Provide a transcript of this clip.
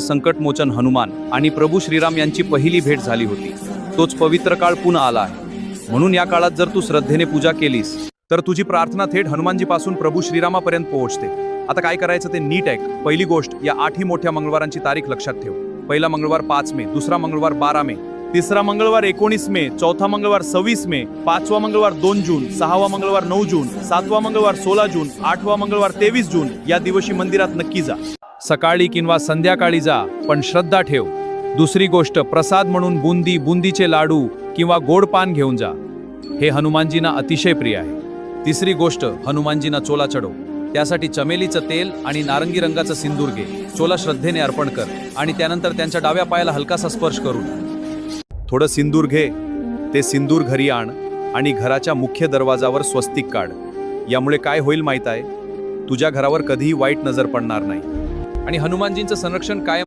संकटमोचन हनुमान आणि प्रभू श्रीराम यांची पहिली भेट झाली होती। तोच पवित्र काळ पुन्हा आला आहे। म्हणून या काळात जर तू श्रद्धेने पूजा केलीस तर तुझी प्रार्थना थेट हनुमानजीपासून प्रभू श्रीरामापर्यंत पोहोचते। आता काय करायचं ते नीट ऐक। पहिली गोष्ट, या 8 मोठ्या मंगळवारांची तारीख लक्षात ठेव। पहिला मंगळवार 5 मे, दुसरा मंगळवार 12 मे, तिसरा मंगळवार 19 मे, चौथा मंगळवार 26 मे, पाचवा मंगळवार 2 जून, सहावा मंगळवार 9 जून, सातवा मंगळवार 16 जून, आठवा मंगळवार 23 जून। या दिवशी मंदिरात नक्की जा। सकाळी किंवा संध्याकाळी जा, पण श्रद्धा ठेव। दुसरी गोष्ट, प्रसाद म्हणून बुंदीचे लाडू किंवा गोड पान घेऊन जा। हे हनुमानजींना अतिशय प्रिय आहे। तिसरी गोष्ट, हनुमानजींना चोला चढव। त्यासाठी चमेलीचं तेल आणि नारंगी रंगाचं सिंदूर घे। चोला श्रद्धेने अर्पण कर आणि त्यानंतर त्यांच्या डाव्या पायाला हलकासा स्पर्श करून थोडं सिंदूर घे। ते सिंदूर घरी आण आणि घराच्या मुख्य दरवाजावर स्वस्तिक काढ। यामुळे काय होईल माहित आहे? तुझ्या घरावर कधीही वाईट नजर पडणार नाही आणि हनुमानजींचं संरक्षण कायम